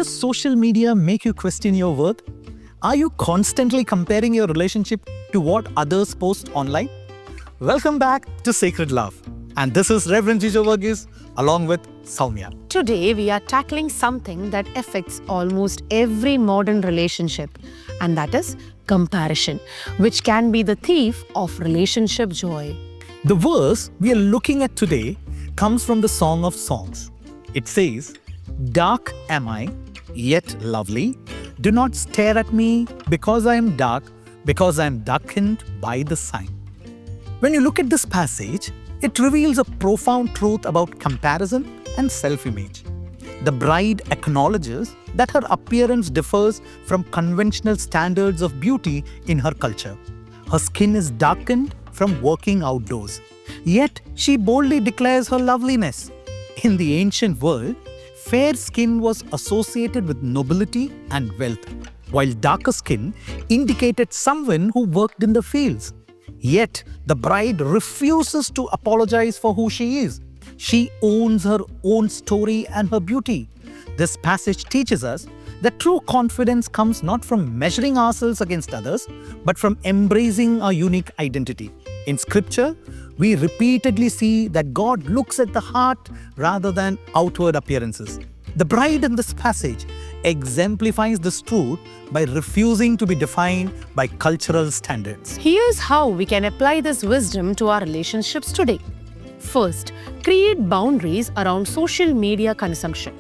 Does social media make you question your worth? Are you constantly comparing your relationship to what others post online? Welcome back to Sacred Love. And this is Reverend Jijo Varghese along with Saumya. Today, we are tackling something that affects almost every modern relationship, and that is comparison, which can be the thief of relationship joy. The verse we are looking at today comes from the Song of Songs. It says, "Dark am I, yet lovely. Do not stare at me because I am dark, because I am darkened by the sun." When you look at this passage, it reveals a profound truth about comparison and self-image. The bride acknowledges that her appearance differs from conventional standards of beauty in her culture. Her skin is darkened from working outdoors. Yet she boldly declares her loveliness. In the ancient world, fair skin was associated with nobility and wealth, while darker skin indicated someone who worked in the fields. Yet the bride refuses to apologize for who she is. She owns her own story and her beauty. This passage teaches us that true confidence comes not from measuring ourselves against others, but from embracing our unique identity. In Scripture, we repeatedly see that God looks at the heart rather than outward appearances. The bride in this passage exemplifies this truth by refusing to be defined by cultural standards. Here's how we can apply this wisdom to our relationships today. First, create boundaries around social media consumption.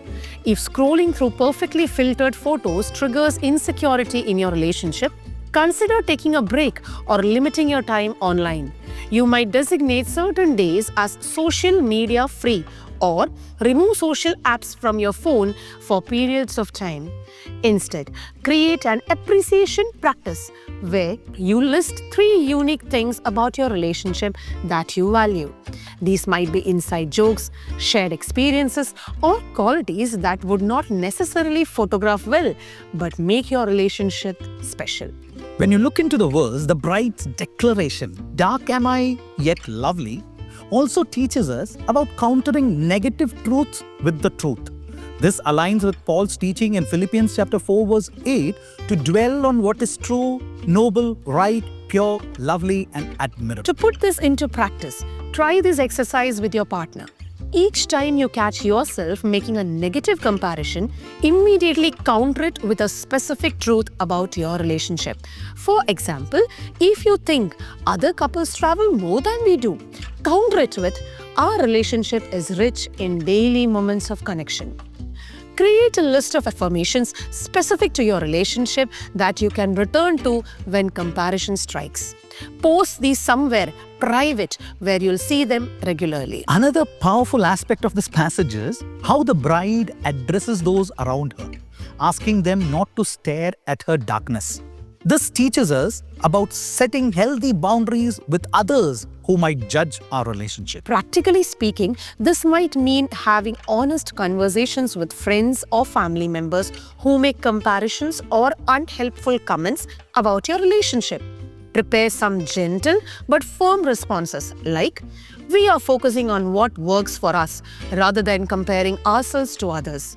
If scrolling through perfectly filtered photos triggers insecurity in your relationship, consider taking a break or limiting your time online. You might designate certain days as social media free or remove social apps from your phone for periods of time. Instead, create an appreciation practice where you list 3 unique things about your relationship that you value. These might be inside jokes, shared experiences, or qualities that would not necessarily photograph well, but make your relationship special. When you look into the verse, the bride's declaration, "Dark am I, yet lovely," also teaches us about countering negative truths with the truth. This aligns with Paul's teaching in Philippians chapter 4 verse 8 to dwell on what is true, noble, right, pure, lovely, and admirable. To put this into practice, try this exercise with your partner. Each time you catch yourself making a negative comparison, immediately counter it with a specific truth about your relationship. For example, if you think other couples travel more than we do, counter it with, "Our relationship is rich in daily moments of connection." Create a list of affirmations specific to your relationship that you can return to when comparison strikes. Post these somewhere private where you'll see them regularly. Another powerful aspect of this passage is how the bride addresses those around her, asking them not to stare at her darkness. This teaches us about setting healthy boundaries with others who might judge our relationship. Practically speaking, this might mean having honest conversations with friends or family members who make comparisons or unhelpful comments about your relationship. Prepare some gentle but firm responses like, "We are focusing on what works for us rather than comparing ourselves to others."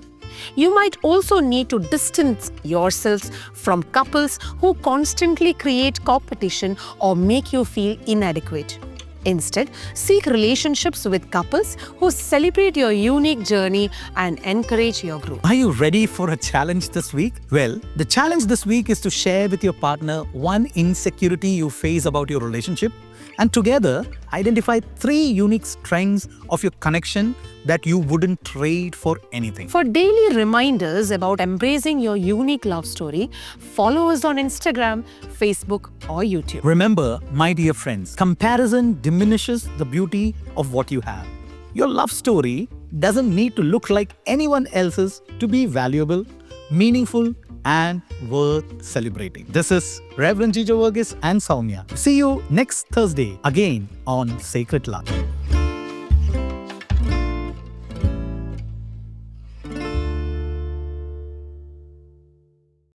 You might also need to distance yourselves from couples who constantly create competition or make you feel inadequate. Instead, seek relationships with couples who celebrate your unique journey and encourage your growth. Are you ready for a challenge this week? Well, the challenge this week is to share with your partner one insecurity you face about your relationship, and together identify 3 unique strengths of your connection that you wouldn't trade for anything. For daily reminders about embracing your unique love story, follow us on Instagram, Facebook, or YouTube. Remember, my dear friends, comparison diminishes the beauty of what you have. Your love story doesn't need to look like anyone else's to be valuable, meaningful, and worth celebrating. This is Reverend Jijo Varghese and Saumya. See you next Thursday again on Sacred Love.